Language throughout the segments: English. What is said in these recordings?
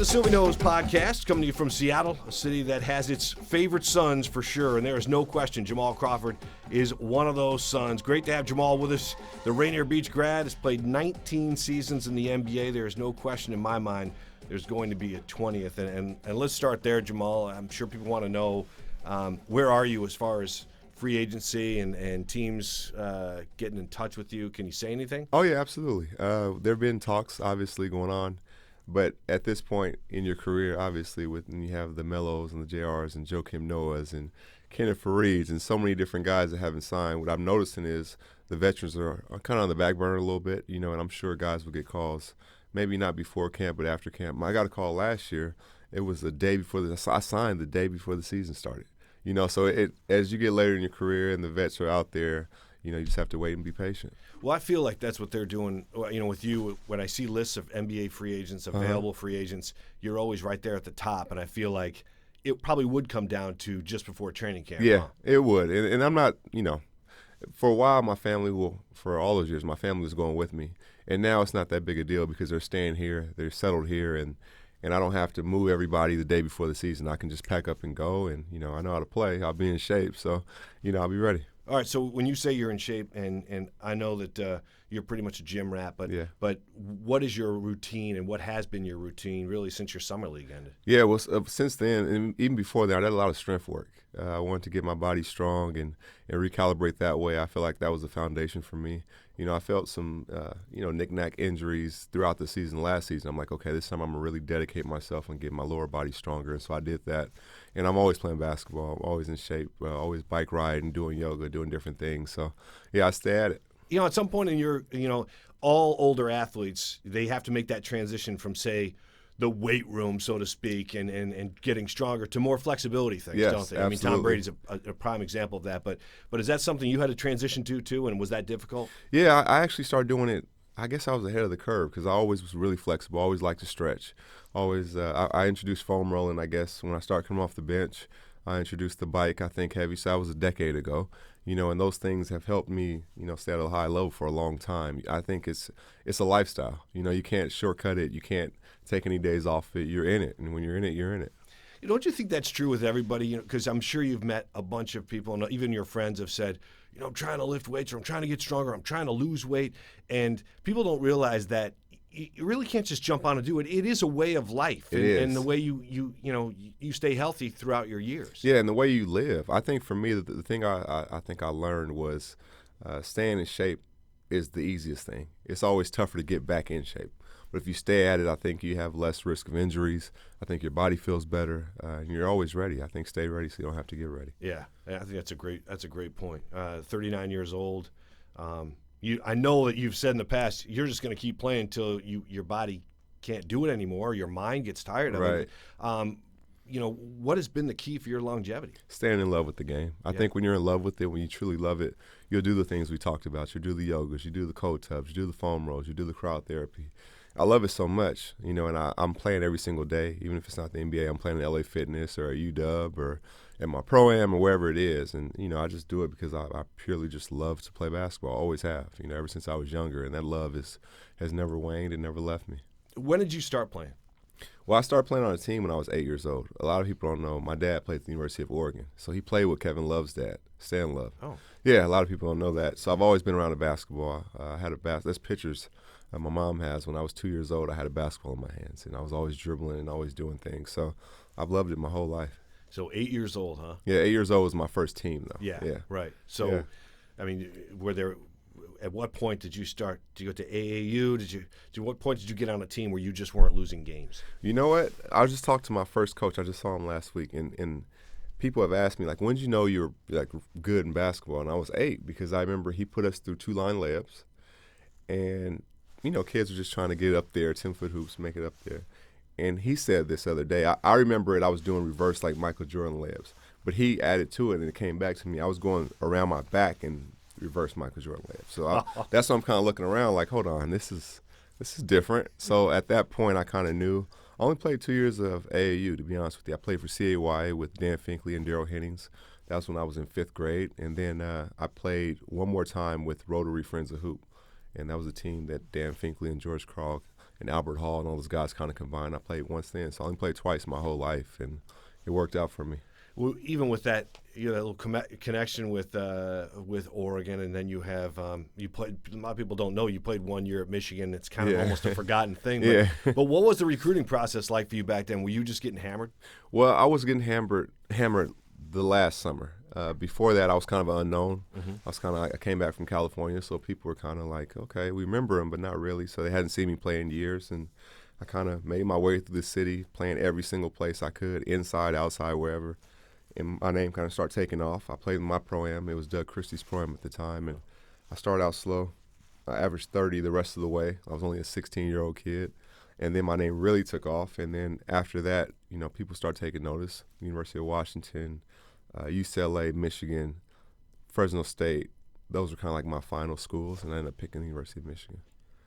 the Silvi Knows podcast, coming to you from Seattle, a city that has its favorite sons for sure, and there is no question Jamal Crawford is one of those sons. Great to have Jamal with us. The Rainier Beach grad has played 19 seasons in the NBA. There is no question in my mind there's going to be a 20th, and let's start there, Jamal. I'm sure people want to know where are you as far as free agency and teams getting in touch with you. Can you say anything? Oh, yeah, absolutely. There have been talks, obviously, going on. But at this point in your career, obviously, when you have the Melos and the JRs and Joakim Noahs and Kenneth Farieds and so many different guys that haven't signed, what I'm noticing is the veterans are kind of on the back burner a little bit, and I'm sure guys will get calls, maybe not before camp, but after camp. I got a call last year. It was the day before I signed the day before the season started. So as you get later in your career and the vets are out there, you just have to wait and be patient. Well, I feel like that's what they're doing, with you. When I see lists of NBA free agents, available free agents, you're always right there at the top, and I feel like it probably would come down to just before training camp. Yeah, it would. And I'm not, for a while for all those years, my family was going with me. And now it's not that big a deal because they're staying here, they're settled here, and I don't have to move everybody the day before the season. I can just pack up and go, and, I know how to play. I'll be in shape, so, I'll be ready. All right, so when you say you're in shape, and I know that you're pretty much a gym rat, but what is your routine and what has been your routine really since your summer league ended? Yeah, well, since then, and even before that, I did a lot of strength work. I wanted to get my body strong and recalibrate that way. I feel like that was the foundation for me. I felt some, knick-knack injuries throughout the season last season. I'm like, okay, this time I'm going to really dedicate myself and get my lower body stronger. And so I did that. And I'm always playing basketball. I'm always in shape, always bike riding, doing yoga, doing different things. So, yeah, I stay at it. At some point in your, all older athletes, they have to make that transition from, say, the weight room, so to speak, and getting stronger to more flexibility things, yes, don't they? Absolutely. I mean, Tom Brady's a prime example of that. But is that something you had to transition to, too, and was that difficult? Yeah, I actually started doing it. I guess I was ahead of the curve because I always was really flexible, always liked to stretch. Always, I introduced foam rolling, I guess, when I started coming off the bench. I introduced the bike, I think, heavy, so that was a decade ago. And those things have helped me, stay at a high level for a long time. I think it's a lifestyle. You can't shortcut it. You can't take any days off it. You're in it, and when you're in it, you're in it. Don't you think that's true with everybody? Because I'm sure you've met a bunch of people, and even your friends have said, I'm trying to lift weights, or I'm trying to get stronger, I'm trying to lose weight, and people don't realize that you really can't just jump on and do it. It is a way of life, and the way you stay healthy throughout your years. Yeah, and the way you live. I think for me, the thing I think I learned was staying in shape is the easiest thing. It's always tougher to get back in shape. But if you stay at it, I think you have less risk of injuries. I think your body feels better, and you're always ready. I think stay ready so you don't have to get ready. Yeah, I think that's a great point. 39 years old. I know that you've said in the past you're just going to keep playing until your body can't do it anymore. Your mind gets tired of it. What has been the key for your longevity? Staying in love with the game. I think when you're in love with it, when you truly love it, you'll do the things we talked about. You'll do the yogas, you do the cold tubs, you do the foam rolls, you do the crowd therapy. I love it so much, and I'm playing every single day. Even if it's not the NBA, I'm playing at LA Fitness or at UW or at my Pro-Am or wherever it is. And, I just do it because I purely just love to play basketball. I always have, ever since I was younger. And that love has never waned and never left me. When did you start playing? Well, I started playing on a team when I was 8 years old. A lot of people don't know. My dad played at the University of Oregon. So he played with Kevin Love's dad, Stan Love. Oh. Yeah, a lot of people don't know that. So I've always been around the basketball. I had there's pictures my mom has. When I was 2 years old, I had a basketball in my hands, and I was always dribbling and always doing things. So I've loved it my whole life. So 8 years old, huh? Yeah, 8 years old was my first team, though. Yeah. Right. So, yeah. I mean, at what point did you start to go to AAU? What point did you get on a team where you just weren't losing games? You know what? I just talked to my first coach. I just saw him last week, and people have asked me, like, when did you know you were good in basketball? And I was 8 because I remember he put us through 2-line layups, and kids were just trying to get up there, 10-foot hoops, make it up there. And he said this other day, I remember it, I was doing reverse like Michael Jordan layups, but he added to it and it came back to me. I was going around my back and reverse Michael Jordan layups. So that's why I'm kind of looking around like, hold on, this is different. So at that point, I kind of knew. I only played 2 years of AAU, to be honest with you. I played for CAY with Dan Finkley and Daryl Hennings. That was when I was in 5th grade. And then I played one more time with Rotary Friends of Hoop. And that was a team that Dan Finkley and George Krog and Albert Hall and all those guys kind of combined. I played once then, so I only played twice my whole life, and it worked out for me. Well, even with that, that little connection with Oregon, and then you have you played. A lot of people don't know you played 1 year at Michigan. It's kind of almost a forgotten thing. But, Yeah. But what was the recruiting process like for you back then? Were you just getting hammered? Well, I was getting hammered the last summer. Before that, I was kind of an unknown. I came back from California, so people were kind of like, okay, we remember him, but not really. So they hadn't seen me play in years, and I kind of made my way through the city, playing every single place I could, inside, outside, wherever. And my name kind of started taking off. I played in my pro-am. It was Doug Christie's pro-am at the time, and I started out slow. I averaged 30 the rest of the way. I was only a 16-year-old kid. And then my name really took off. And then after that, people started taking notice. University of Washington, UCLA, Michigan, Fresno State. Those were kind of like my final schools, and I ended up picking the University of Michigan.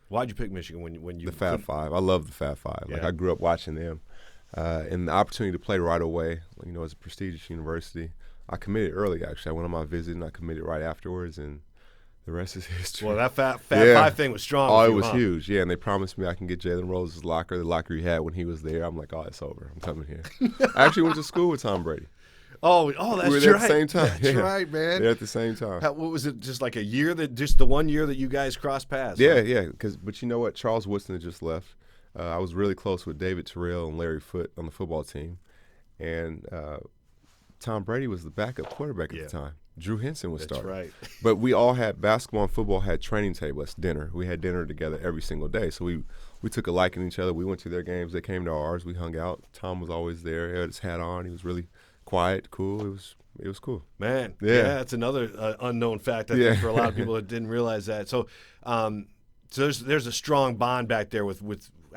Why'd you pick Michigan when you? The Fab Five. I love the Fab Five. Yeah. Like, I grew up watching them. And the opportunity to play right away, as a prestigious university. I committed early, actually. I went on my visit, and I committed right afterwards, and the rest is history. Well, that Fab Five thing was strong. Oh, it was huge, yeah. And they promised me I can get Jalen Rose's locker, the locker he had when he was there. I'm like, oh, it's over. I'm coming here. I actually went to school with Tom Brady. Oh, that's we were right. there at the same time. That's right, man. They're at the same time. What was it? Just like a year just the 1 year that you guys crossed paths? Yeah, yeah. But you know what? Charles Woodson had just left. I was really close with David Terrell and Larry Foote on the football team, and Tom Brady was the backup quarterback at the time. Drew Henson was starting. That's right. But we all had basketball and football had training tables, dinner. We had dinner together every single day. So we took a liking to each other. We went to their games. They came to ours. We hung out. Tom was always there. He had his hat on. He was really quiet, cool. It was cool. Man, yeah, that's another unknown fact I think for a lot of people that didn't realize that. So, so there's a strong bond back there with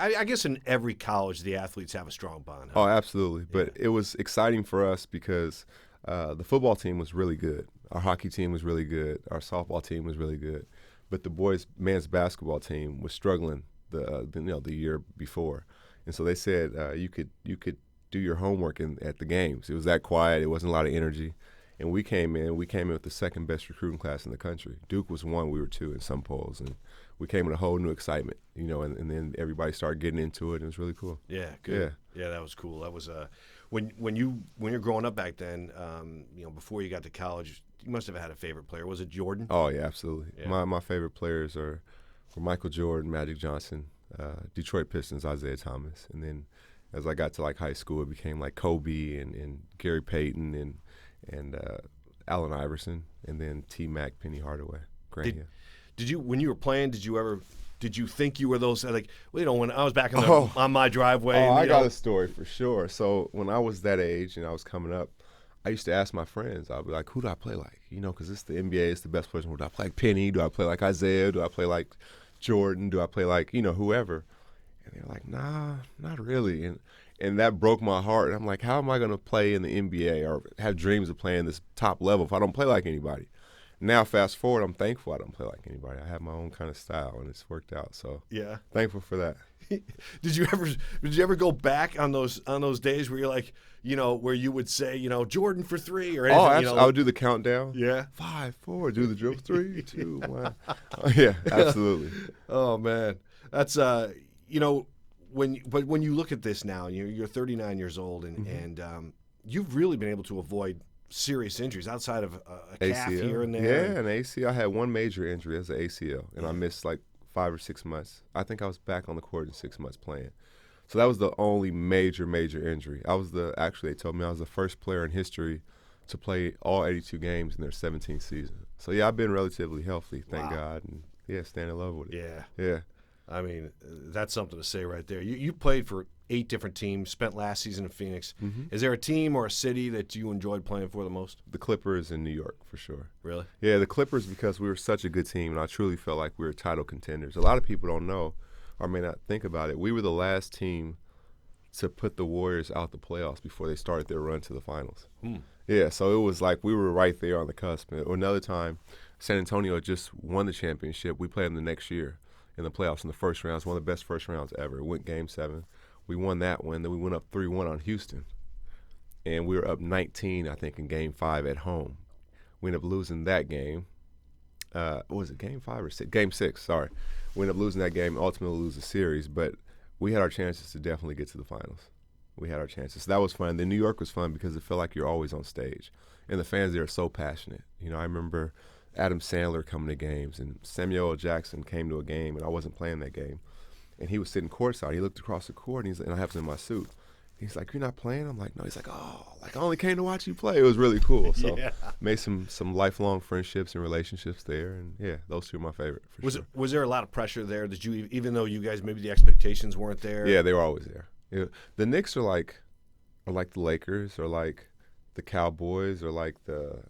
I guess in every college the athletes have a strong bond. Huh? Oh, absolutely. But it was exciting for us because the football team was really good. Our hockey team was really good. Our softball team was really good. But the men's basketball team was struggling the year before. And so they said you could do your homework at the games. It was that quiet. It wasn't a lot of energy. And we came in with the second best recruiting class in the country. Duke was 1, we were 2 in some polls. And we came with a whole new excitement, and then everybody started getting into it, and it was really cool. Yeah, good. Yeah, that was cool. That was when you're growing up back then, before you got to college, you must have had a favorite player. Was it Jordan? Oh yeah, absolutely. Yeah. My favorite players were Michael Jordan, Magic Johnson, Detroit Pistons, Isaiah Thomas, and then as I got to like high school, it became like Kobe and Gary Payton and Allen Iverson, and then T-Mac, Penny Hardaway, Grant Hill. Did you, when you were playing, did you think you were those, like, when I was back on my driveway? Oh, I got a story for sure. So when I was that age and I was coming up, I used to ask my friends, I'd be like, who do I play like? Because it's the NBA, it's the best players. Do I play like Penny? Do I play like Isaiah? Do I play like Jordan? Do I play like, whoever? And they're like, nah, not really. And that broke my heart. I'm like, how am I going to play in the NBA or have dreams of playing this top level if I don't play like anybody? Now, fast forward, I'm thankful I don't play like anybody. I have my own kind of style, and it's worked out. So yeah, thankful for that. Did you ever go back on those days where you're like, where you would say, Jordan for 3 or anything? Oh, absolutely. I would do the countdown. Yeah. 5, 4, do the drill. 3, 2, 1. Yeah, absolutely. Oh man, that's when you look at this now, you're 39 years old, and you've really been able to avoid serious injuries outside of a calf ACL. here and there. Yeah, an ACL. I had one major injury as an ACL, and I missed like 5 or 6 months. I think I was back on the court in 6 months playing. So that was the only major injury. They told me I was the first player in history to play all 82 games in their 17th season. So yeah, I've been relatively healthy, thank God, and staying in love with it. Yeah. I mean, that's something to say right there. You played for 8 different teams, spent last season in Phoenix. Mm-hmm. Is there a team or a city that you enjoyed playing for the most? The Clippers in New York, for sure. Really? Yeah, the Clippers, because we were such a good team, and I truly felt like we were title contenders. A lot of people don't know or may not think about it. We were the last team to put the Warriors out the playoffs before they started their run to the finals. Yeah, so it was like we were right there on the cusp. Another time, San Antonio just won the championship. We played them the next year in the playoffs in the first round. It was one of the best first rounds ever. It went Game 7. We won that one. Then we went up 3-1 on Houston. And we were up 19, I think, in Game 5 at home. We ended up losing that game. What was it, Game 5 or 6? Game 6, sorry. We ended up losing that game, ultimately lose the series. But we had our chances to definitely get to the finals. We had our chances. So that was fun. Then New York was fun because it felt like you're always on stage. And the fans there are so passionate. You know, I remember Adam Sandler coming to games, and Samuel L. Jackson came to a game, and I wasn't playing that game. And he was sitting courtside. He looked across the court, and I was in my suit. He's like, "You're not playing?" I'm like, "No." He's like, "Oh, like I only came to watch you play." It was really cool. So made some lifelong friendships and relationships there, and yeah, those two are my favorite for sure. Was there a lot of pressure there? Did you, even though you guys maybe the expectations weren't there? Yeah, they were always there. Yeah. The Knicks are like the Lakers, or like the Cowboys, or like the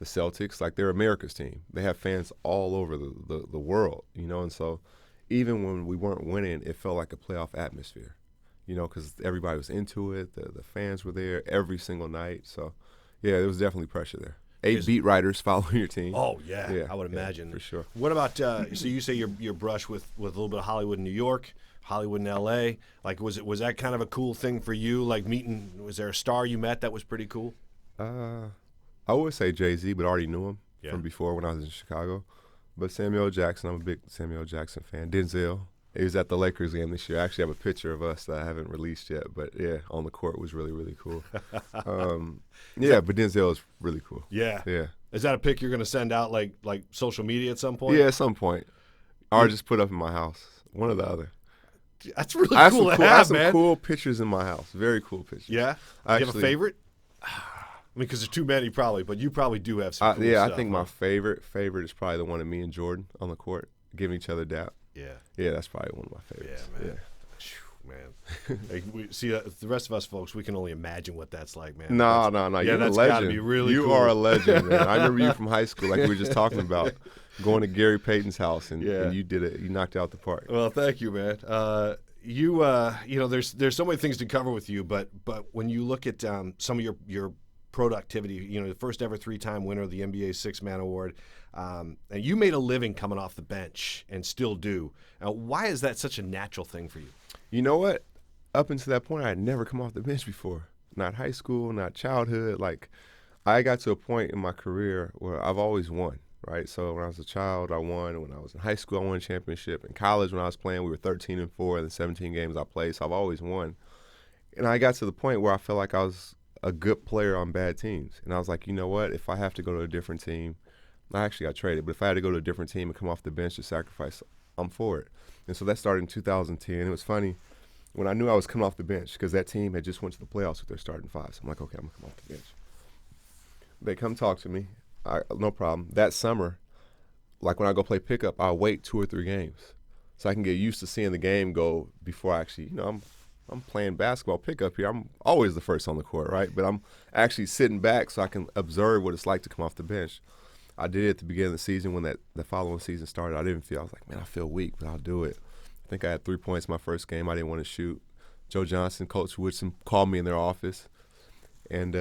Celtics. Like they're America's team. They have fans all over the world, and so even when we weren't winning, it felt like a playoff atmosphere. Because everybody was into it. The fans were there every single night. So, yeah, there was definitely pressure there. 8 beat writers following your team. Oh, yeah, I would imagine. For sure. What about, so you say your brush with a little bit of Hollywood in New York, Hollywood in L.A. Like, was that kind of a cool thing for you? Like was there a star you met that was pretty cool? I would say Jay-Z, but I already knew him from before when I was in Chicago. But Samuel L. Jackson, I'm a big Samuel L. Jackson fan. Denzel. He was at the Lakers game this year. I actually have a picture of us that I haven't released yet, but yeah, on the court was really, really cool. But Denzel is really cool. Yeah. Yeah. Is that a pic you're going to send out like social media at some point? Yeah, at some point. Or just put up in my house. One or the other. That's really cool to have, I have some man. cool pictures in my house. Very cool pictures. Yeah? Do you have a favorite? I mean, because there's too many probably, but you probably do have some cool stuff. I think my favorite is probably the one of me and Jordan on the court giving each other dap. Yeah. Yeah, that's probably one of my favorites. Yeah, man. Yeah. Man. Like, we see the rest of us folks, we can only imagine what that's like, man. No. Yeah, You're that's a legend. gotta be really you cool. are a legend, man. I remember you from high school, like we were just talking about, going to Gary Payton's house, and you did it. You knocked it out the park. Well, thank you, man. There's so many things to cover with you, but when you look at some of your productivity, the first ever 3-time winner of the NBA Six-Man Award, and you made a living coming off the bench and still do. Now, why is that such a natural thing for you? You know what? Up until that point, I had never come off the bench before. Not high school, not childhood. Like, I got to a point in my career where I've always won, right? So when I was a child, I won. When I was in high school, I won a championship. In college, when I was playing, we were 13-4 in the 17 games I played, so I've always won. And I got to the point where I felt like I was a good player on bad teams. And I was like, you know what? If I have to go to a different team, I actually got traded, but if I had to go to a different team and come off the bench to sacrifice, I'm for it. And so that started in 2010. It was funny when I knew I was coming off the bench because that team had just went to the playoffs with their starting 5. So I'm like, okay, I'm going to come off the bench. They come talk to me. No problem. That summer, like when I go play pickup, I'll wait 2 or 3 games so I can get used to seeing the game go before I actually, I'm playing basketball pickup here. I'm always the first on the court, right? But I'm actually sitting back so I can observe what it's like to come off the bench. I did it at the beginning of the season. When the following season started, I was like, man, I feel weak, but I'll do it. I think I had 3 points my first game. I didn't want to shoot. Joe Johnson, Coach Woodson called me in their office, and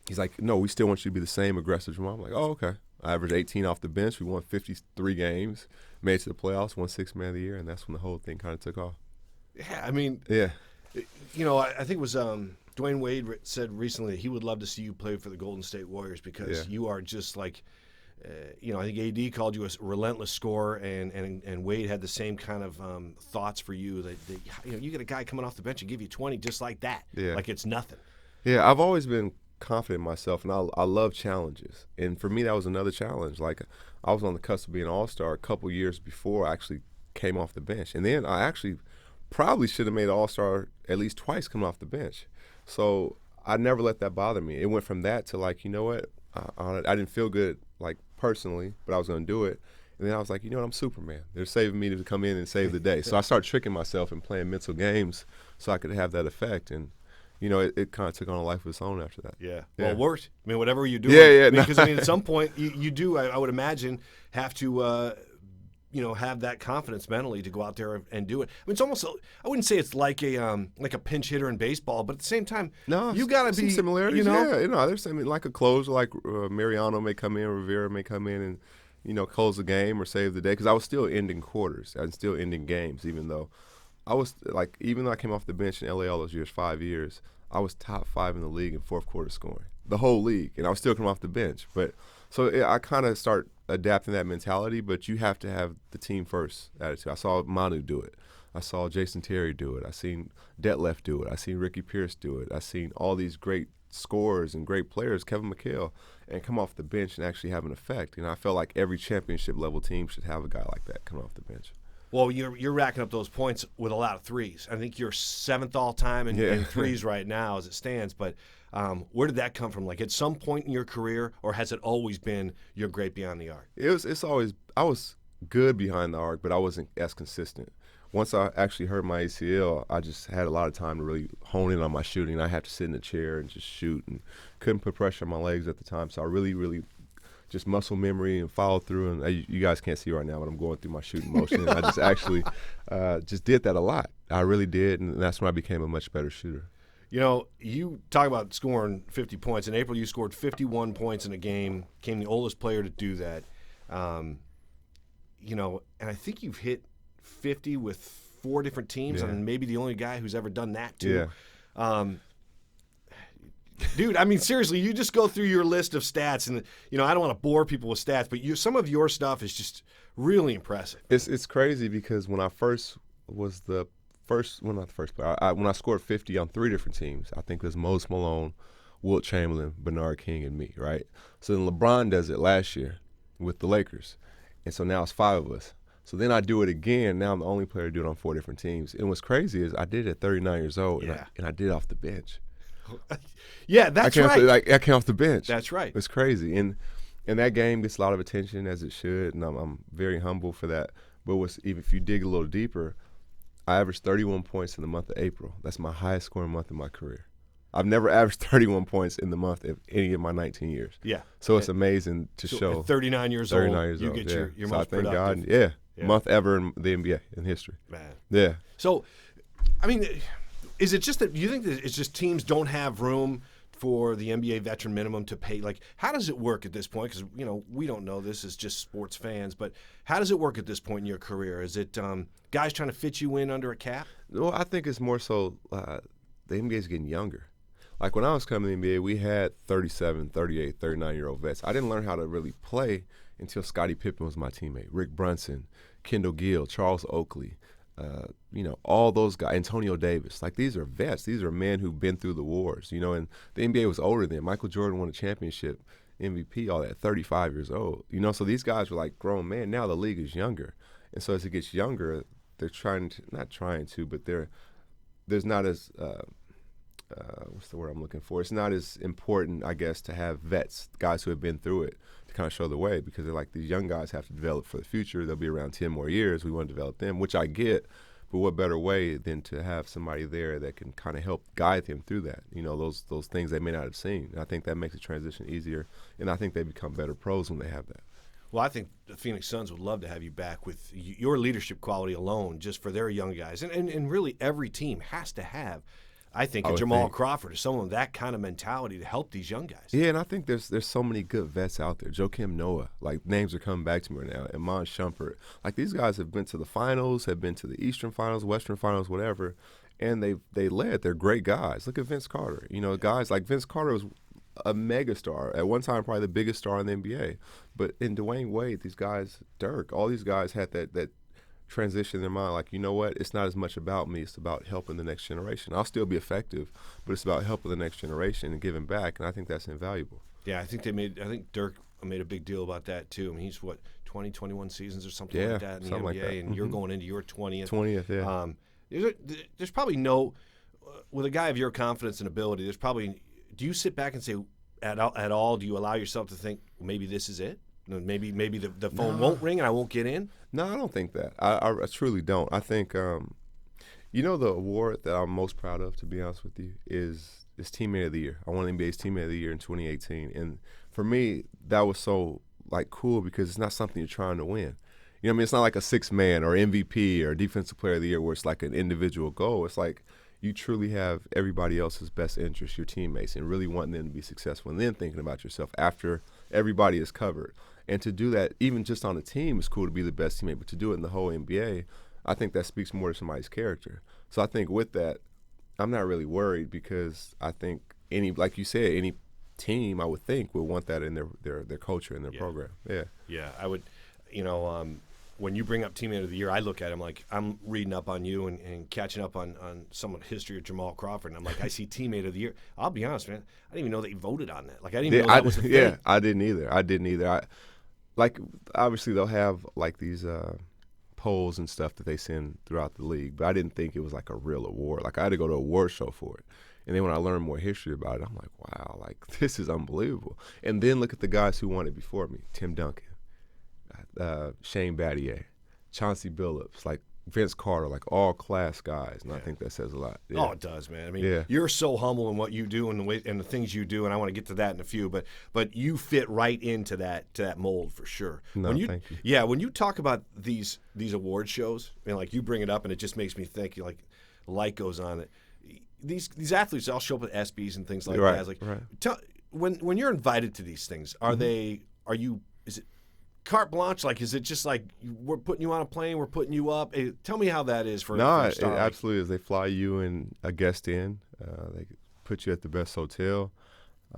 he's like, no, we still want you to be the same aggressive Jamal. I'm like, oh, okay. I averaged 18 off the bench. We won 53 games, made it to the playoffs, won Six-Man of the Year, and that's when the whole thing kind of took off. Yeah, I mean, yeah. I think it was Dwayne Wade said recently that he would love to see you play for the Golden State Warriors because you are just like, I think AD called you a relentless scorer, and Wade had the same kind of thoughts for you that you get a guy coming off the bench and give you 20 just like that, like it's nothing. Yeah, I've always been confident in myself, and I love challenges. And for me, that was another challenge. Like I was on the cusp of being an All-Star a couple years before I actually came off the bench, and then I actually probably should have made an All-Star at least twice coming off the bench. So I never let that bother me. It went from that to like, you know what, I didn't feel good like personally, but I was going to do it. And then I was like, you know what, I'm Superman. They're saving me to come in and save the day. So I started tricking myself and playing mental games so I could have that effect. And it kind of took on a life of its own after that. Yeah. Well, it worked. I mean, whatever you do. Yeah. Because at some point you do, I would imagine, have to have that confidence mentally to go out there and do it. I mean, it's almost, I wouldn't say it's like a pinch hitter in baseball, but at the same time, you got to be some similarities. Yeah, there's some, like a closer, like Mariano may come in, Rivera may come in and close the game or save the day. Because I was still ending quarters and still ending games, even though I came off the bench in LA all those years, 5 years, I was top 5 in the league in fourth quarter scoring, the whole league, and I was still coming off the bench. But so I kind of start adapting that mentality, but you have to have the team first attitude. I saw Manu do it. I saw Jason Terry do it. I seen Detlef do it. I seen Ricky Pierce do it. I seen all these great scorers and great players, Kevin McHale, and come off the bench and actually have an effect. And I felt like every championship level team should have a guy like that come off the bench. Well, you're racking up those points with a lot of threes. I think you're 7th all time in threes right now as it stands. But where did that come from? Like at some point in your career, or has it always been you're great beyond the arc? It's always I was good behind the arc, but I wasn't as consistent. Once I actually hurt my ACL, I just had a lot of time to really hone in on my shooting. I had to sit in a chair and just shoot, and couldn't put pressure on my legs at the time. So I really just muscle memory and follow through. And you guys can't see right now, but I'm going through my shooting motion. And I just actually just did that a lot. I really did, and that's when I became a much better shooter. You know, you talk about scoring 50 points. In April, you scored 51 points in a game, became the oldest player to do that. You know, and I think you've hit 50 with 4 different teams, and maybe the only guy who's ever done that too. Yeah. Dude, I mean, seriously, you just go through your list of stats, and you know, I don't want to bore people with stats, but some of your stuff is just really impressive. It's crazy because when I first was when I scored 50 on 3 different teams, I think it was Moses Malone, Wilt Chamberlain, Bernard King, and me, right? So then LeBron does it last year with the Lakers, and so now it's 5 of us. So then I do it again. Now I'm the only player to do it on 4 different teams. And what's crazy is I did it at 39 years old, and I did it off the bench. Yeah, that's right. I came off the bench. That's right. It's crazy. And that game gets a lot of attention, as it should, and I'm very humble for that. But if you dig a little deeper, I averaged 31 points in the month of April. That's my highest scoring month in my career. I've never averaged 31 points in the month of any of my 19 years. Yeah. So it's amazing to show. At 39 years old, you get your most productive. God, month ever in the NBA in history. Man. Yeah. So, I mean, is it just that you think that it's just teams don't have room for the NBA veteran minimum to pay? Like, how does it work at this point? Because, you know, we don't know this as just sports fans, but how does it work at this point in your career? Is it guys trying to fit you in under a cap? No, I think it's more so the NBA is getting younger. Like when I was coming to the NBA, we had 37, 38, 39-year-old vets. I didn't learn how to really play until Scottie Pippen was my teammate. Rick Brunson, Kendall Gill, Charles Oakley, you know, all those guys, Antonio Davis. Like these are vets. These are men who've been through the wars, you know, and the NBA was older then. Michael Jordan won a championship, MVP, all that, 35 years old. You know, so these guys were like grown men. Now the league is younger. And so as it gets younger, they're there's not as what's the word I'm looking for? It's not as important, I guess, to have vets, guys who have been through it, to kind of show the way, because they're like, these young guys have to develop for the future. They'll be around 10 more years. We want to develop them, which I get, but what better way than to have somebody there that can kind of help guide them through that, you know, those things they may not have seen. And I think that makes the transition easier, and I think they become better pros when they have that. Well, I think the Phoenix Suns would love to have you back with your leadership quality alone, just for their young guys. And really every team has to have, I think, a Jamal Crawford or someone with that kind of mentality to help these young guys. Yeah, and I think there's so many good vets out there. Joakim Noah, like names are coming back to me right now. Iman Shumpert. Like these guys have been to the finals, have been to the Eastern Finals, Western Finals, whatever, and they led. They're great guys. Look at Vince Carter. You know, guys like Vince Carter was a megastar. At one time, probably the biggest star in the NBA. But in Dwayne Wade, these guys, Dirk, all these guys had that transition in their mind, like, you know what, it's not as much about me, it's about helping the next generation. I'll still be effective, but it's about helping the next generation and giving back, and I think that's invaluable. Yeah, I think Dirk made a big deal about that too. I mean, he's 20, 21 seasons or something like that in the NBA, like and you're going into your 20th. 20th, yeah. There's probably with a guy of your confidence and ability, do you sit back and say at all, do you allow yourself to think, well, maybe this is it? Maybe the phone won't ring and I won't get in? No, I don't think that. I truly don't. I think, you know, the award that I'm most proud of, to be honest with you, is Teammate of the Year. I won NBA's Teammate of the Year in 2018. And for me, that was so, like, cool because it's not something you're trying to win. You know what I mean? It's not like a six-man or MVP or Defensive Player of the Year where it's like an individual goal. It's like you truly have everybody else's best interest, your teammates, and really wanting them to be successful and then thinking about yourself after everybody is covered. And to do that, even just on a team, is cool to be the best teammate, but to do it in the whole NBA, I think that speaks more to somebody's character. So I think with that, I'm not really worried because I think like you said, any team, I would think, would want that in their culture and their program. Yeah. Yeah, I would, you know, when you bring up Teammate of the Year, I look at him like I'm reading up on you and catching up on some of the history of Jamal Crawford. And I'm like, I see Teammate of the Year. I'll be honest, man. I didn't even know they voted on that. Like, I didn't even know that was a thing. Yeah, I didn't either. Like, obviously, they'll have, like, these polls and stuff that they send throughout the league, but I didn't think it was, like, a real award. Like, I had to go to an award show for it. And then when I learned more history about it, I'm like, wow, like, this is unbelievable. And then look at the guys who won it before me. Tim Duncan, Shane Battier, Chauncey Billups, like Vince Carter, like all class guys. And I think that says a lot. Yeah. Oh, it does, man. I mean, you're so humble in what you do and the things you do, and I want to get to that in a few, but you fit right into that mold for sure. No, thank you. Yeah, when you talk about these award shows, and like you bring it up, and it just makes me think, like, light goes on it. These athletes all show up at ESPYs and things like that. It's like, when you're invited to these things, is it carte blanche? Like, is it just like we're putting you on a plane, we're putting you up? Tell me how that is for a star. It absolutely is. They fly you and a guest in. They put you at the best hotel.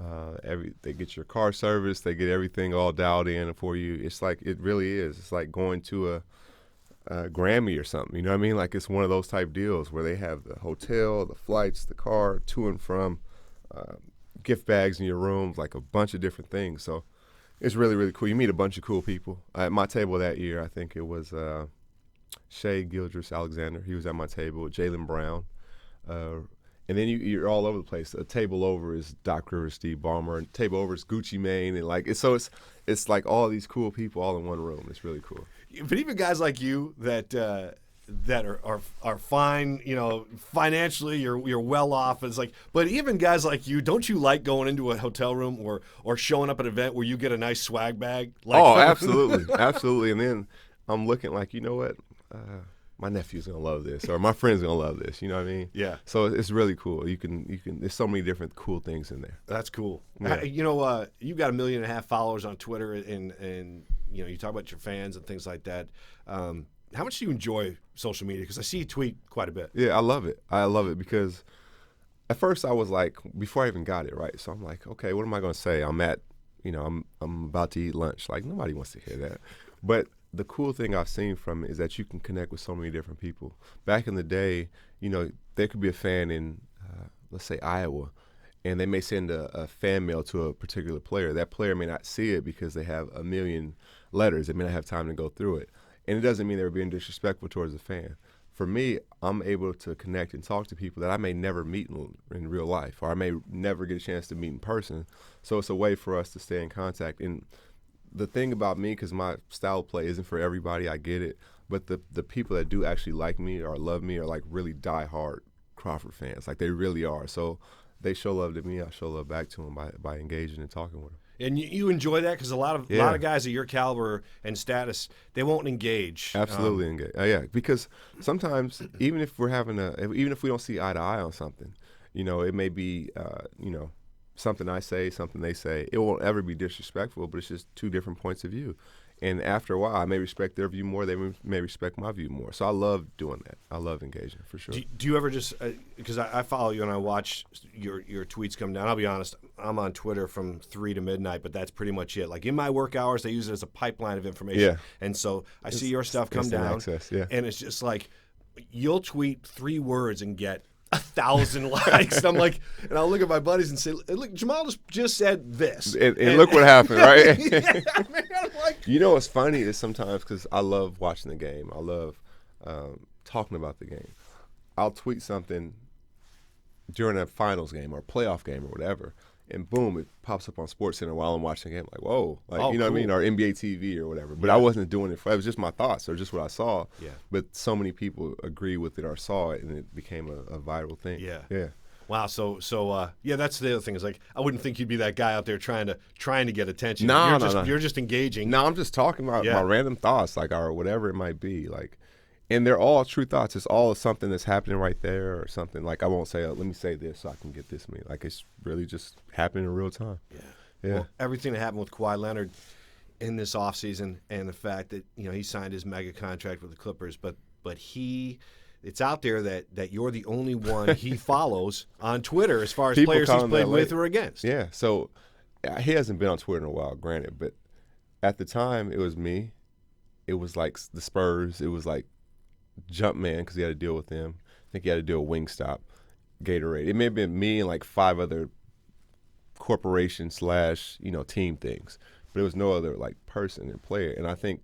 They get your car service. They get everything all dialed in for you. It's like, it really is. It's like going to a Grammy or something, you know what I mean? Like, it's one of those type deals where they have the hotel, the flights, the car, to and from, gift bags in your rooms, like a bunch of different things. So it's really, really cool. You meet a bunch of cool people. At my table that year, I think it was Shea Gilgeous-Alexander. He was at my table. Jaylen Brown. And then you're all over the place. A table over is Doc Rivers, Steve Ballmer. And table over is Gucci Mane. And like, it's like all these cool people all in one room. It's really cool. But even guys like you that are fine, you know, financially you're well off. It's like, but even guys like you, don't you like going into a hotel room or showing up at an event where you get a nice swag bag? Like, oh, absolutely, absolutely. And then I'm looking like, you know what, my nephew's gonna love this, or my friend's gonna love this. You know what I mean? Yeah. So it's really cool. You can. There's so many different cool things in there. That's cool. Yeah. You know, you've got 1.5 million followers on Twitter, and you know, you talk about your fans and things like that. How much do you enjoy social media? Because I see you tweet quite a bit. Yeah, I love it. I love it because at first I was like, before I even got it, right? So I'm like, okay, what am I going to say? I'm about to eat lunch. Like, nobody wants to hear that. But the cool thing I've seen from it is that you can connect with so many different people. Back in the day, you know, there could be a fan in, let's say, Iowa, and they may send a fan mail to a particular player. That player may not see it because they have 1 million letters. They may not have time to go through it. And it doesn't mean they're being disrespectful towards the fan. For me, I'm able to connect and talk to people that I may never meet in real life, or I may never get a chance to meet in person. So it's a way for us to stay in contact. And the thing about me, because my style of play isn't for everybody, I get it, but the people that do actually like me or love me are like really diehard Crawford fans. Like, they really are. So they show love to me, I show love back to them by engaging and talking with them. And you enjoy that because a lot of guys of your caliber and status, they won't engage. Absolutely engage. Yeah, because sometimes even if we don't see eye to eye on something, you know, it may be you know, something I say, something they say. It won't ever be disrespectful, but it's just two different points of view. And after a while, I may respect their view more. They may respect my view more. So I love doing that. I love engaging, for sure. Do you ever just because I follow you and I watch your tweets come down. I'll be honest, I'm on Twitter from 3 to midnight, but that's pretty much it. Like, in my work hours, I use it as a pipeline of information. Yeah. And so I see your stuff come down. Access, yeah. And it's just like, you'll tweet 3 words and get 1,000 likes. And I'm like, and I'll look at my buddies and say, look, Jamal just said this. And look what happened, right? Yeah, man, I'm like, you know what's funny is sometimes, because I love watching the game, I love talking about the game. I'll tweet something during a finals game or a playoff game or whatever, and boom, it pops up on SportsCenter while I'm watching the game. Like, whoa, like, you know what I mean, or NBA TV or whatever. But I wasn't doing it was just my thoughts or just what I saw. Yeah. But so many people agree with it or saw it, and it became a viral thing. Yeah. Yeah. Wow. So yeah, that's the other thing. Is like, I wouldn't think you'd be that guy out there trying to get attention. No. You're just engaging. No, I'm just talking about my random thoughts, like, or whatever it might be, like. And they're all true thoughts. It's all something that's happening right there, or something. Like, I won't say, let me say this so I can get this. Like, it's really just happening in real time. Yeah. Well, everything that happened with Kawhi Leonard in this offseason, and the fact that, you know, he signed his mega contract with the Clippers, but it's out there that you're the only one he follows on Twitter as far as People players he's call him played that with late. or against. Yeah. So he hasn't been on Twitter in a while, granted, but at the time it was me, it was like the Spurs. It was like Jumpman because he had to deal with them. I think he had to do a Wingstop, Gatorade. It may have been me and like 5 other corporation / team things, but there was no other like person and player. And I think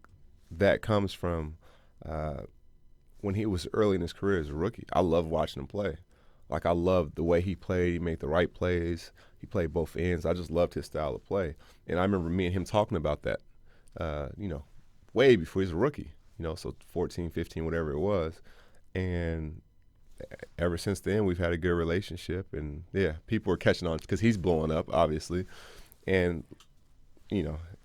that comes from when he was early in his career as a rookie. I loved watching him play. Like, I loved the way he played. He made the right plays. He played both ends. I just loved his style of play. And I remember me and him talking about that, way before he was a rookie, so 14, 15, whatever it was. And ever since then, we've had a good relationship. And, yeah, people are catching on because he's blowing up, obviously. And,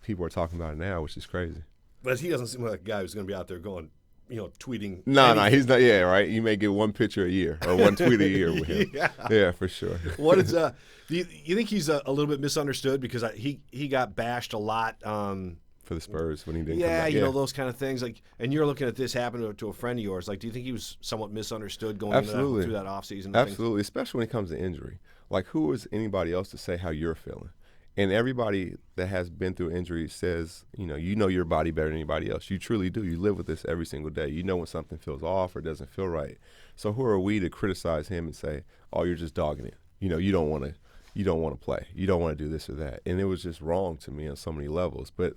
people are talking about it now, which is crazy. But he doesn't seem like a guy who's going to be out there going, tweeting. No, he's not. Yeah, right. You may get one picture a year or one tweet a year with him. Yeah, for sure. What is do you think he's a little bit misunderstood because he got bashed a lot for the Spurs when he didn't? Yeah, come back. those kind of things. Like, and you're looking at this happen to a friend of yours. Like, do you think he was somewhat misunderstood going through that offseason? Absolutely, especially when it comes to injury. Like, who is anybody else to say how you're feeling? And everybody that has been through injury says, you know your body better than anybody else. You truly do. You live with this every single day. You know when something feels off or doesn't feel right. So who are we to criticize him and say, oh, you're just dogging it? You don't want to play. You don't want to do this or that. And it was just wrong to me on so many levels. But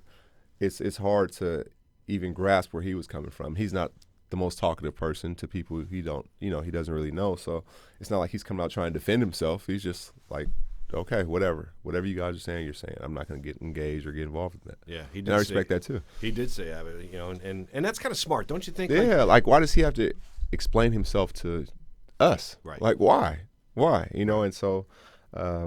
it's hard to even grasp where he was coming from. He's not the most talkative person to people he doesn't really know. So it's not like he's coming out trying to defend himself. He's just like, okay, whatever you guys are saying, you're saying. I'm not going to get engaged or get involved in that. Yeah, he did. And I respect that too. He did say that, and that's kind of smart, don't you think? Yeah, like why does he have to explain himself to us? Right. Like why? And so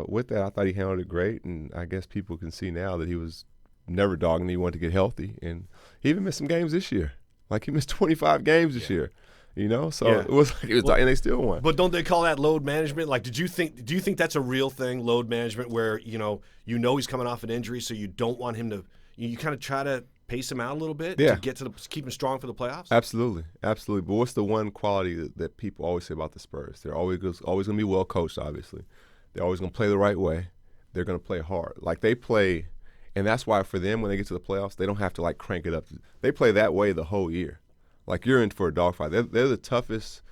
with that, I thought he handled it great, and I guess people can see now that he was never dogging. He wanted to get healthy, and he even missed some games this year. Like he missed 25 games this year. So yeah. it was and they still won. But don't they call that load management? Like, do you think that's a real thing, load management, where he's coming off an injury, so you don't want him to, you kind of try to pace him out a little bit to get keep him strong for the playoffs? Absolutely. But what's the one quality that people always say about the Spurs? They're always going to be well coached. Obviously, they're always going to play the right way. They're going to play hard. Like they play, and that's why for them when they get to the playoffs, they don't have to like crank it up. They play that way the whole year. Like you're in for a dogfight. They're the toughest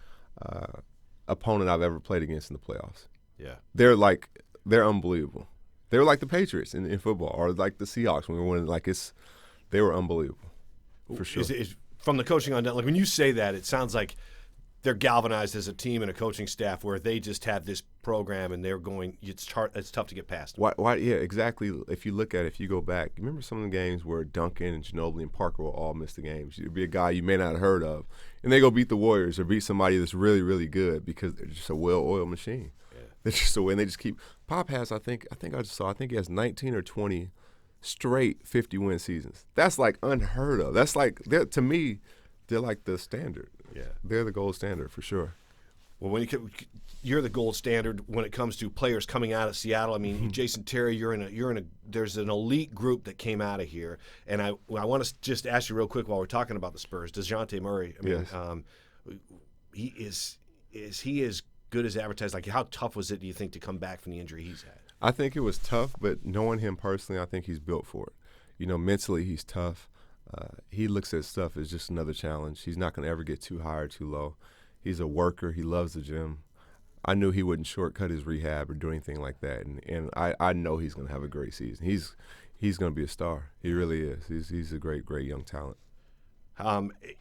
opponent I've ever played against in the playoffs. Yeah, they're unbelievable. They were like the Patriots in football, or like the Seahawks when we were winning. They were unbelievable, for sure. Is from the coaching on down, like when you say that, it sounds like they're galvanized as a team and a coaching staff where they just have this program and they're going. It's tough to get past them. Why? Yeah, exactly. If you look at it, if you go back, remember some of the games where Duncan and Ginobili and Parker will all miss the games. It'd be a guy you may not have heard of, and they go beat the Warriors or beat somebody that's really, really good because they're just a well-oiled machine. Yeah. They're just a way, and they just keep. Pop has, I think he has 19 or 20 straight 50-win seasons. That's like unheard of. That's like to me, they're like the standard. Yeah, they're the gold standard for sure. Well, you're the gold standard when it comes to players coming out of Seattle. I mean, Jason Terry, there's an elite group that came out of here, and I want to just ask you real quick while we're talking about the Spurs. DeJounte Murray, yes. Is he as good as advertised? Like, how tough was it, do you think, to come back from the injury he's had? I think it was tough, but knowing him personally, I think he's built for it. Mentally he's tough. He looks at stuff as just another challenge. He's not going to ever get too high or too low. He's a worker. He loves the gym. I knew he wouldn't shortcut his rehab or do anything like that, and I know he's going to have a great season. He's going to be a star. He really is. He's a great young talent.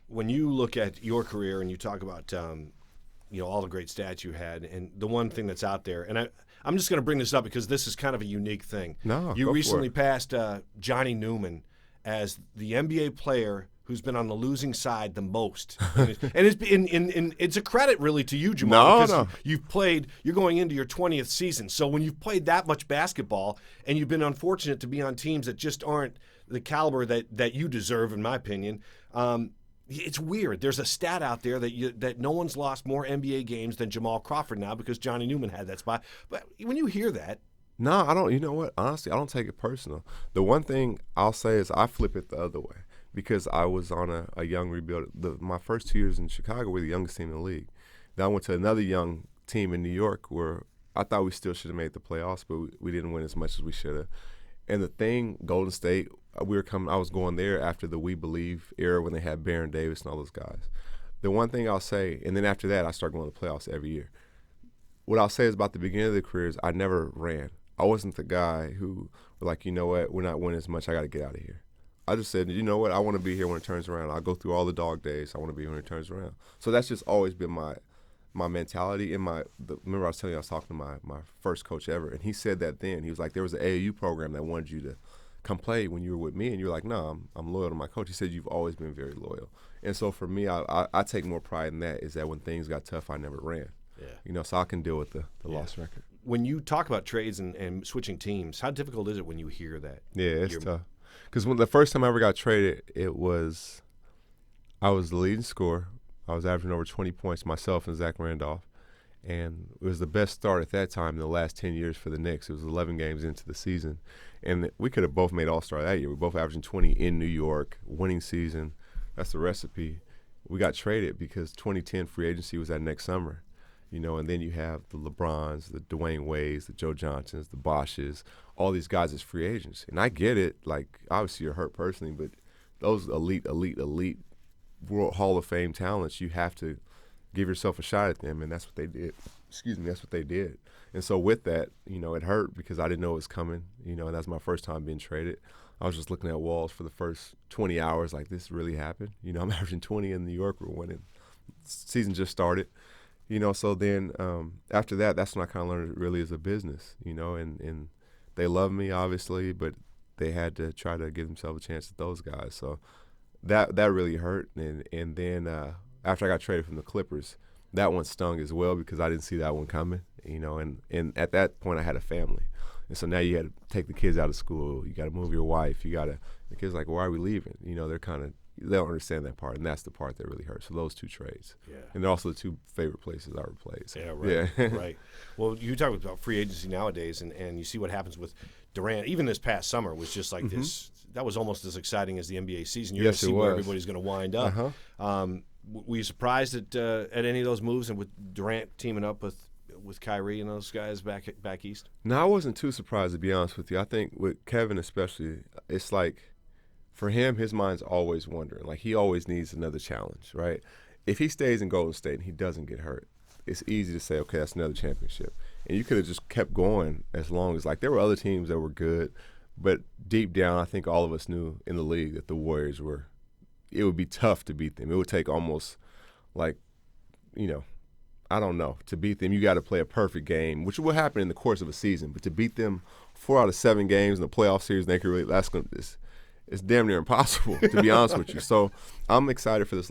When you look at your career and you talk about all the great stats you had, and the one thing that's out there, and I'm just going to bring this up because this is kind of a unique thing. No, you recently passed Johnny Newman as the NBA player who's been on the losing side the most. And it's a credit really to you, Jamal. No. You're going into your 20th season. So when you've played that much basketball and you've been unfortunate to be on teams that just aren't the caliber that you deserve, in my opinion, it's weird. There's a stat out there that no one's lost more NBA games than Jamal Crawford now because Johnny Newman had that spot. But when you hear that, no, I don't. You know what? Honestly, I don't take it personal. The one thing I'll say is I flip it the other way because I was on a young rebuild. My first 2 years in Chicago, we were the youngest team in the league. Then I went to another young team in New York where I thought we still should have made the playoffs, but we didn't win as much as we should have. And the thing, Golden State, I was going there after the We Believe era when they had Baron Davis and all those guys. The one thing I'll say, and then after that, I started going to playoffs every year. What I'll say is about the beginning of the career is I never ran. I wasn't the guy who was like, you know what, we're not winning as much, I got to get out of here. I just said, you know what, I want to be here when it turns around. I'll go through all the dog days. I want to be here when it turns around. So that's just always been my mentality. Remember I was telling you I was talking to my first coach ever, and he said that then. He was like, there was an AAU program that wanted you to come play when you were with me, and you're like, no, I'm loyal to my coach. He said, you've always been very loyal. And so for me, I take more pride in that, is that when things got tough, I never ran. Yeah. So I can deal with the lost record. When you talk about trades and switching teams, how difficult is it when you hear that? Yeah, it's tough. Because when the first time I ever got traded, I was the leading scorer. I was averaging over 20 points, myself and Zach Randolph. And it was the best start at that time in the last 10 years for the Knicks. It was 11 games into the season. And we could have both made All-Star that year. We both averaging 20 in New York, winning season. That's the recipe. We got traded because 2010 free agency was that next summer. And then you have the LeBrons, the Dwayne Wades, the Joe Johnsons, the Bosches, all these guys as free agents. And I get it. Like, obviously you're hurt personally, but those elite World Hall of Fame talents, you have to give yourself a shot at them, and that's what they did. That's what they did. And so with that, it hurt because I didn't know it was coming, and that's my first time being traded. I was just looking at walls for the first 20 hours like, this really happened? I'm averaging 20 in New York. We're winning. Season just started. So then after that, that's when I kind of learned it really is a business, and they love me, obviously, but they had to try to give themselves a chance at those guys. So that really hurt. And then after I got traded from the Clippers, that one stung as well because I didn't see that one coming, and at that point I had a family. And so now you had to take the kids out of school. You got to move your wife. The kids are like, why are we leaving? They don't understand that part, and that's the part that really hurts. So those two trades. Yeah. And they're also the two favorite places I ever played. So. Yeah, right. Yeah. Right. Well, you talk about free agency nowadays, and you see what happens with Durant. Even this past summer was just like this. That was almost as exciting as the NBA season. You're going to see where everybody's going to wind up. Were you surprised at any of those moves, and with Durant teaming up with Kyrie and those guys back east? No, I wasn't too surprised, to be honest with you. I think with Kevin especially, it's like, for him, his mind's always wondering. Like, he always needs another challenge, right? If he stays in Golden State and he doesn't get hurt, it's easy to say, okay, that's another championship. And you could have just kept going as long as, like, there were other teams that were good, but deep down, I think all of us knew in the league that the Warriors it would be tough to beat them. It would take almost, like, I don't know, to beat them, you got to play a perfect game, which will happen in the course of a season. But to beat them 4 out of 7 games in the playoff series, it's damn near impossible, to be honest with you. So I'm excited for this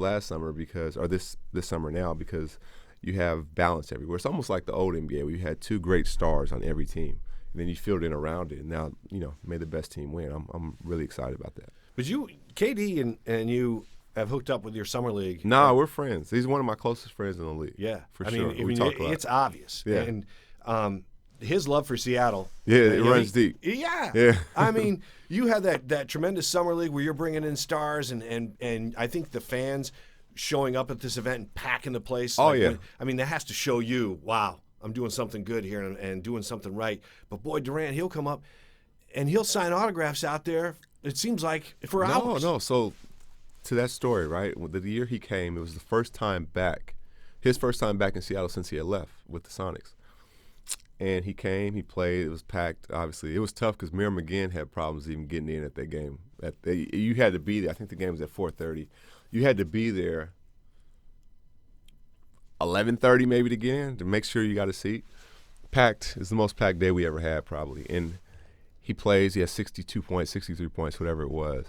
summer now because you have balance everywhere. It's almost like the old NBA where you had 2 great stars on every team, and then you filled in around it. And now, may the best team win. I'm really excited about that. But KD and you have hooked up with your summer league. Nah, we're friends. He's one of my closest friends in the league. Yeah, for sure. We talk a lot. It's obvious. Yeah. And his love for Seattle. Yeah, it runs deep. Yeah. I mean, you have that tremendous summer league where you're bringing in stars, and I think the fans showing up at this event and packing the place. Oh, yeah. That has to show you, wow, I'm doing something good here and doing something right. But, boy, Durant, he'll come up and he'll sign autographs out there, it seems like, for hours. No. So to that story, right, the year he came, it was his first time back in Seattle since he had left with the Sonics. And he came, he played, it was packed, obviously. It was tough because Miriam McGinn had problems even getting in at that game. You had to be there. I think the game was at 4:30. You had to be there 11:30 maybe to get in to make sure you got a seat. Packed. It's the most packed day we ever had probably. And he plays, he has 62 points, 63 points, whatever it was.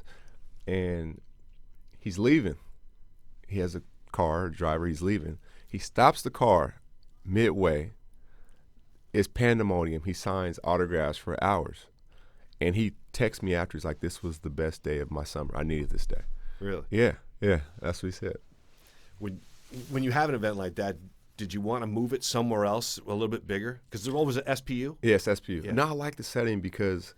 And he's leaving. He has a driver, he's leaving. He stops the car midway. It's pandemonium. He signs autographs for hours. And he texts me after. He's like, this was the best day of my summer. I needed this day. Really? Yeah. That's what he said. When you have an event like that, did you want to move it somewhere else a little bit bigger? Because what was it, SPU? Yes, SPU. Yeah. No, I like the setting because,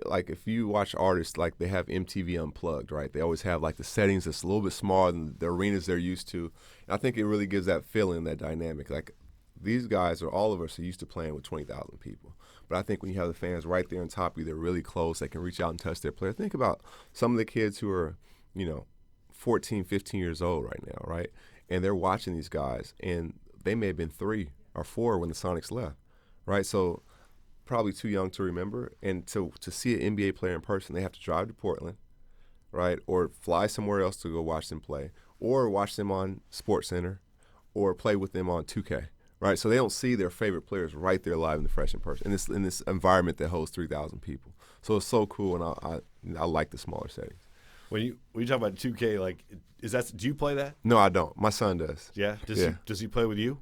like, if you watch artists, like, they have MTV Unplugged, right? They always have, like, the settings that's a little bit smaller than the arenas they're used to. And I think it really gives that feeling, that dynamic. Like, these guys, or all of us, are used to playing with 20,000 people. But I think when you have the fans right there on top of you, they're really close. They can reach out and touch their player. Think about some of the kids who are, 14, 15 years old right now, right? And they're watching these guys, and they may have been 3 or 4 when the Sonics left, right? So probably too young to remember. And to see an NBA player in person, they have to drive to Portland, right, or fly somewhere else to go watch them play, or watch them on SportsCenter, or play with them on 2K, right? So they don't see their favorite players right there live in the fresh in person in this environment that holds 3,000 people. So it's so cool, and I like the smaller settings. When you talk about 2K, like, do you play that? No, I don't. My son does. Yeah. Does he play with you?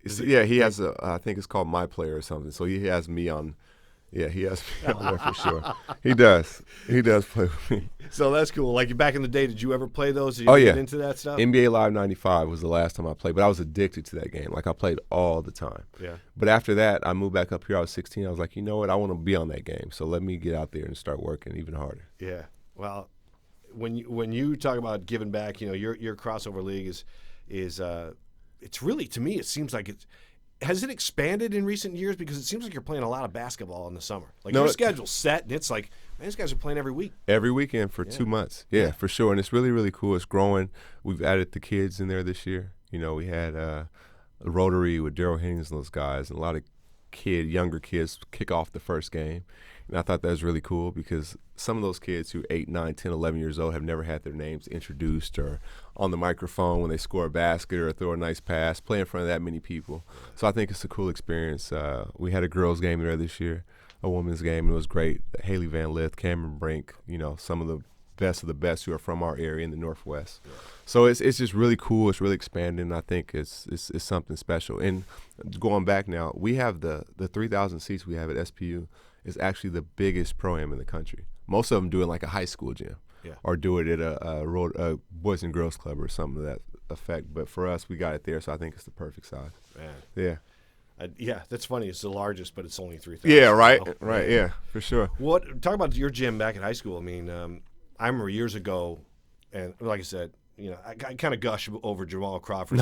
He has I think it's called My Player or something. So he has me on. Yeah, he has me on there for sure. He does. He does play with me. So that's cool. Like back in the day, did you ever play those? Did you get into that stuff? NBA Live 95 was the last time I played, but I was addicted to that game. Like I played all the time. Yeah. But after that, I moved back up here. I was 16. I was like, you know what? I want to be on that game. So let me get out there and start working even harder. Yeah. Well, when you talk about giving back, your crossover league is it's really, to me, it seems like has it expanded in recent years? Because it seems like you're playing a lot of basketball in the summer. Like your schedule's set, and it's like, man, these guys are playing every week. Every weekend for 2 months. Yeah, for sure. And it's really, really cool. It's growing. We've added the kids in there this year. We had a Rotary with Daryl Hennings and those guys, and a lot of younger kids kick off the first game. And I thought that was really cool because some of those kids who are 8, 9, 10, 11 years old have never had their names introduced or on the microphone when they score a basket or throw a nice pass, play in front of that many people. So I think it's a cool experience. We had a girls' game there this year, a women's game, and it was great. Haley Van Lith, Cameron Brink, some of the best who are from our area in the Northwest. Yeah. So it's just really cool. It's really expanding. I think it's something special. And going back now, we have the 3,000 seats we have at SPU is actually the biggest pro-am in the country. Most of them do it like a high school gym or do it at a Boys and Girls Club or something to that effect. But for us, we got it there, so I think it's the perfect size. Man. Yeah. That's funny. It's the largest, but it's only 3,000. Yeah, right. Right, yeah, for sure. Talk about your gym back in high school. I mean, I remember years ago, and like I said, I kind of gush over Jamal Crawford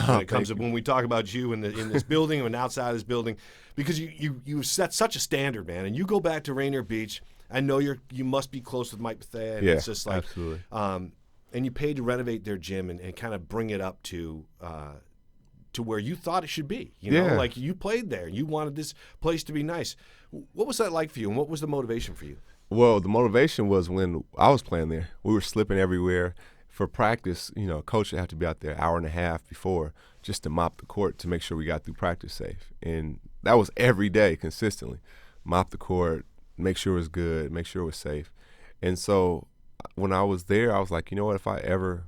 when we talk about you in this building and outside this building, because you set such a standard, man. And you go back to Rainier Beach. I know you must be close with Mike Bethea. And it's just like, absolutely. And you paid to renovate their gym and kind of bring it up to where you thought it should be. Like you played there. You wanted this place to be nice. What was that like for you, and what was the motivation for you? Well, the motivation was when I was playing there. We were slipping everywhere. For practice, coach would have to be out there an hour and a half before just to mop the court to make sure we got through practice safe. And that was every day consistently. Mop the court, make sure it was good, make sure it was safe. And so when I was there, I was like, you know what, if I ever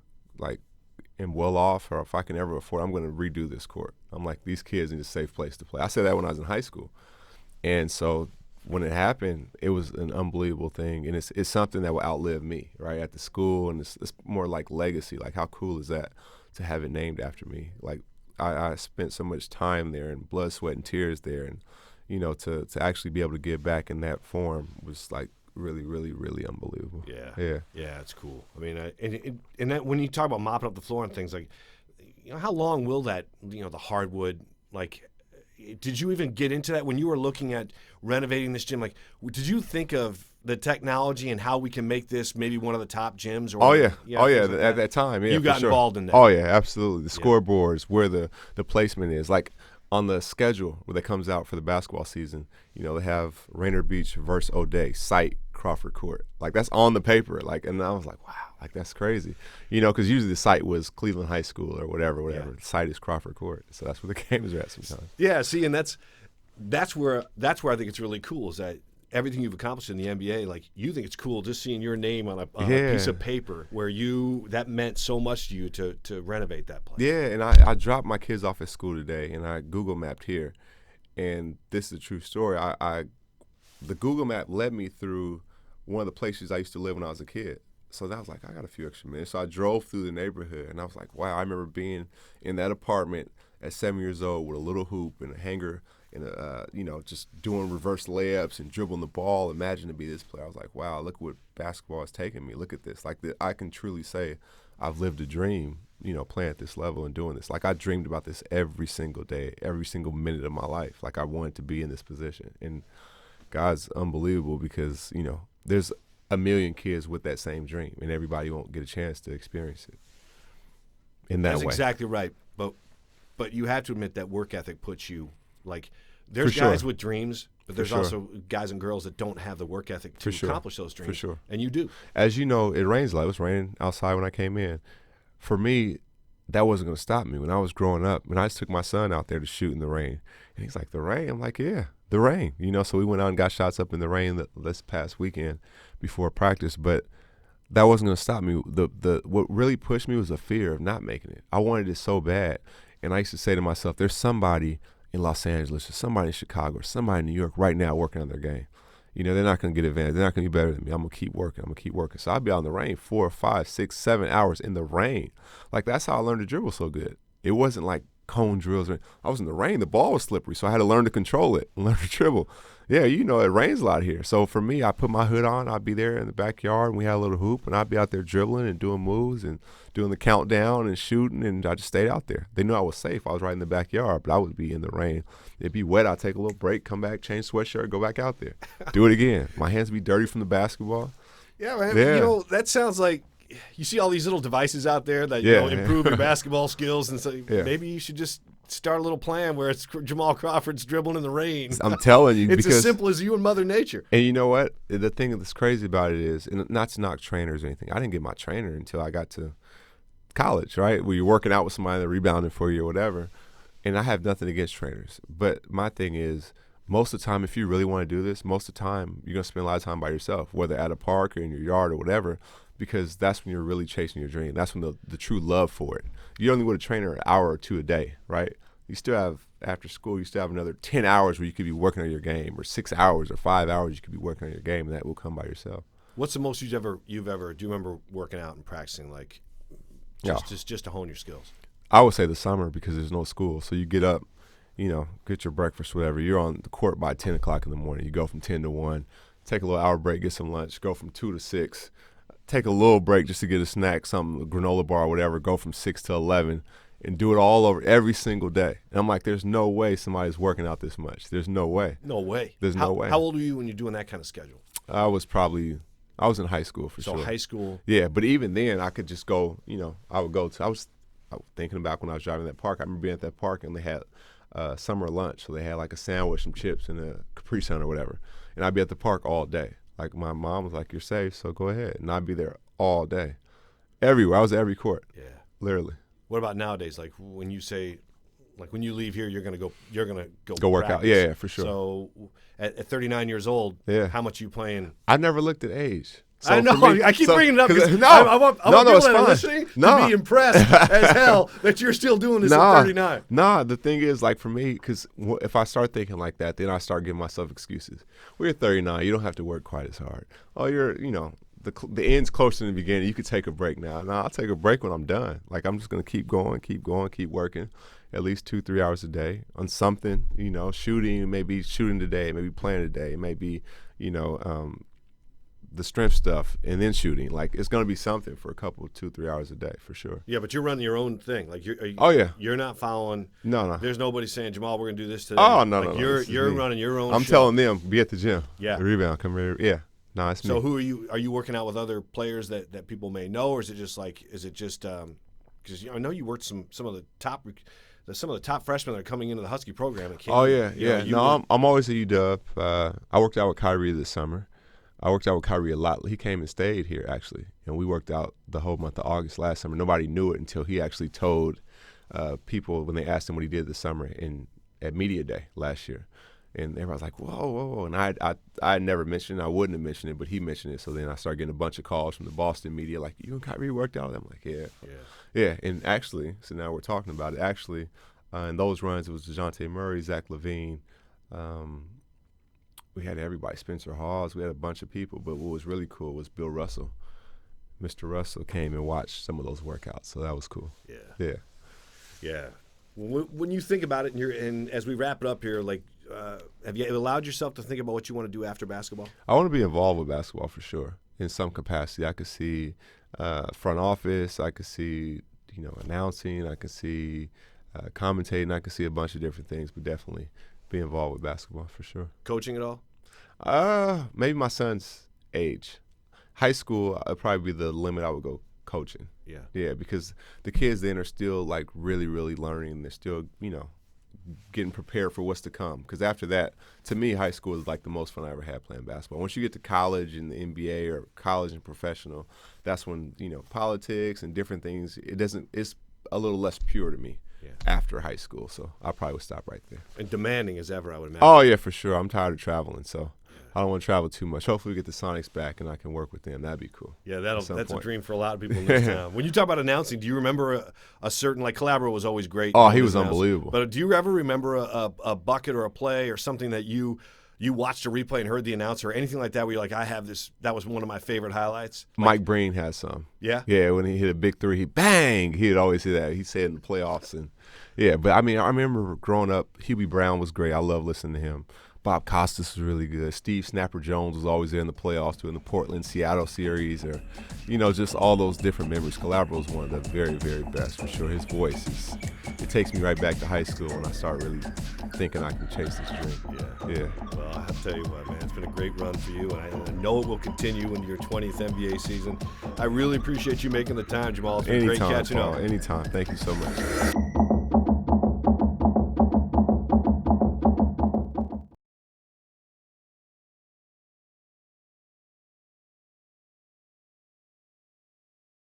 am well off or if I can ever afford, I'm going to redo this court. I'm like, these kids need a safe place to play. I said that when I was in high school. And so when it happened, it was an unbelievable thing, and it's something that will outlive me, right, at the school, and it's more like legacy. Like, how cool is that to have it named after me? Like, I spent so much time there and blood, sweat, and tears there, and, to actually be able to give back in that form was, like, really, really, really unbelievable. Yeah, it's cool. I mean, and that when you talk about mopping up the floor and things, like, how long will that, the hardwood, like, did you even get into that when you were looking at renovating this gym? Like, did you think of the technology and how we can make this maybe one of the top gyms? Or at that time, yeah, you got involved in that. Oh yeah, absolutely. The scoreboards, where the placement is, like on the schedule where that comes out for the basketball season. They have Rainier Beach versus O'Day, site Crawford Court. Like, that's on the paper. Like, and I was like, wow, like, that's crazy. Because usually the site was Cleveland High School or whatever. Yeah. The site is Crawford Court. So that's where the games are at sometimes. Yeah, see, and that's where I think it's really cool is that everything you've accomplished in the NBA, like, you think it's cool just seeing your name on a piece of paper where that meant so much to you to renovate that place. Yeah, and I dropped my kids off at school today, and I Google mapped here, and this is a true story. The Google map led me through one of the places I used to live when I was a kid. So that was like, I got a few extra minutes. So I drove through the neighborhood, and I was like, wow, I remember being in that apartment at 7 years old with a little hoop and a hanger and just doing reverse layups and dribbling the ball. Imagine to be this player. I was like, wow, look what basketball has taken me. Look at this. Like, I can truly say I've lived a dream, playing at this level and doing this. Like, I dreamed about this every single day, every single minute of my life. Like, I wanted to be in this position. And God's unbelievable because, there's a million kids with that same dream, and everybody won't get a chance to experience it in that That's way. That's exactly right. But you have to admit that work ethic puts you, like, there's For sure. guys with dreams, but there's sure. also guys and girls that don't have the work ethic to accomplish those dreams. For sure. And you do. As you know, it rains a lot. It was raining outside when I came in. For me, that wasn't going to stop me. When I was growing up, and I just took my son out there to shoot in the rain. And he's like, the rain? I'm like, yeah, the rain. So we went out and got shots up in the rain this past weekend before practice. But that wasn't going to stop me. What really pushed me was the fear of not making it. I wanted it so bad. And I used to say to myself, there's somebody in Los Angeles or somebody in Chicago or somebody in New York right now working on their game. They're not going to get advantage. They're not going to be better than me. I'm going to keep working. So I'd be out in the rain 4 or 5, 6, 7 hours in the rain. Like, that's how I learned to dribble so good. It wasn't like cone drills. I was in the rain. The ball was slippery, so I had to learn to control it and learn to dribble. Yeah, it rains a lot here. So for me, I put my hood on. I'd be there in the backyard, and we had a little hoop, and I'd be out there dribbling and doing moves and doing the countdown and shooting, and I just stayed out there. They knew I was safe. I was right in the backyard, but I would be in the rain. It'd be wet. I'd take a little break, come back, change sweatshirt, go back out there. Do it again. My hands would be dirty from the basketball. Yeah, man. Yeah. That sounds like you see all these little devices out there that improve your basketball skills, and so maybe you should just start a little plan where it's Jamal Crawford's dribbling in the rain. I'm telling you, it's because as simple as you and Mother Nature. And you know what? The thing that's crazy about it is, and not to knock trainers or anything, I didn't get my trainer until I got to college, right? Where you're working out with somebody that rebounding for you or whatever. And I have nothing against trainers, but my thing is, most of the time, if you really want to do this, most of the time you're gonna spend a lot of time by yourself, whether at a park or in your yard or whatever, because that's when you're really chasing your dream. That's when the true love for it. You only with a trainer an hour or two a day, right? You still have, after school, you still have another 10 hours where you could be working on your game, or 6 hours or 5 hours you could be working on your game, and that will come by yourself. What's the most you've ever, do you remember working out and practicing, like, just to hone your skills? I would say the summer, because there's no school. So you get up, get your breakfast, whatever. You're on the court by 10 o'clock in the morning. You go from 10 to 1, take a little hour break, get some lunch, go from 2 to 6, take a little break just to get a snack, something, a granola bar or whatever, go from 6 to 11, and do it all over every single day. And I'm like, there's no way somebody's working out this much. There's no way. No way. There's no way. How old were you when you're doing that kind of schedule? I was in high school for sure. So high school. Yeah, but even then I could just go, I was thinking about when I was driving that park. I remember being at that park and they had summer lunch. So they had like a sandwich, some chips, and a Capri Sun or whatever. And I'd be at the park all day. Like, my mom was like, you're safe, so go ahead. And I'd be there all day. Everywhere. I was at every court. Yeah. Literally. What about nowadays? Like, when you say, like, when you leave here, you're gonna go work out. Yeah, for sure. So at 39 years old, how much are you playing? I never looked at age. So I know. I keep bringing it up because no, I want people it's that are fine. listening to be impressed as hell that you're still doing this at 39. Nah, the thing is, like, for me, because if I start thinking like that, then I start giving myself excuses. Well, you're 39. You don't have to work quite as hard. Oh, you're, the end's closer than the beginning. You could take a break now. No, I'll take a break when I'm done. Like, I'm just going to keep going, keep working at least 2-3 hours a day on something, shooting, maybe shooting today, maybe playing today, maybe, the strength stuff, and then shooting. Like, it's going to be something for a couple, 2-3 hours a day for sure. Yeah, but you're running your own thing. Like, you're not following. No. There's nobody saying, Jamal, we're going to do this today. Oh, no, like, no. You're running your own. I'm telling them, be at the gym. Yeah. The rebound, come here. Yeah. No, it's me. So who are you? Are you working out with other players that people may know, or is it just because I know you worked some of the top freshmen that are coming into the Husky program. Oh yeah. No, I'm always at UW. I worked out with Kyrie this summer. I worked out with Kyrie a lot. He came and stayed here, actually, and we worked out the whole month of August last summer. Nobody knew it until he actually told people when they asked him what he did this summer at Media Day last year. And everybody's like, whoa. And I never mentioned it. I wouldn't have mentioned it, but he mentioned it. So then I started getting a bunch of calls from the Boston media like, you and Kyrie worked out? I'm like, yeah. And actually, so now we're talking about it. Actually, in those runs, it was DeJounte Murray, Zach LaVine. We had everybody, Spencer Hawes. We had a bunch of people. But what was really cool was Bill Russell. Mr. Russell came and watched some of those workouts. So that was cool. Yeah. When you think about it, and as we wrap it up here, like, have you allowed yourself to think about what you want to do after basketball? I want to be involved with basketball for sure in some capacity. I could see front office. I could see, announcing. I could see commentating. I could see a bunch of different things, but definitely be involved with basketball for sure. Coaching at all? Maybe my son's age. High school, would probably be the limit I would go coaching. Yeah. Yeah, because the kids then are still like really, really learning. They're still, getting prepared for what's to come. Because after that, to me, high school is like the most fun I ever had playing basketball. Once you get to college and the NBA or college and professional, that's when, politics and different things, it's a little less pure to me. Yeah. After high school, so I probably would stop right there. And demanding as ever, I would imagine. Oh yeah, for sure. I'm tired of traveling, so I don't want to travel too much. Hopefully we get the Sonics back and I can work with them. That'd be cool. Yeah, that's a dream for a lot of people in this town. When you talk about announcing, do you remember a certain, like Calabro was always great. Oh, he was unbelievable. But do you ever remember a bucket or a play or something that you watched a replay and heard the announcer or anything like that where you're like, that was one of my favorite highlights? Mike Breen has some. Yeah? Yeah, when he hit a big three, he'd always say that. He'd say it in the playoffs. And yeah, but I remember growing up, Hubie Brown was great. I love listening to him. Bob Costas was really good. Steve Snapper Jones was always there in the playoffs doing the Portland-Seattle series or, just all those different memories. Calabro was one of the very, very best for sure. His voice it takes me right back to high school when I start really thinking I can chase this dream. Yeah. Well, I'll tell you what, man, it's been a great run for you, and I know it will continue into your 20th NBA season. I really appreciate you making the time, Jamal. It's been great catching up. Anytime. Thank you so much.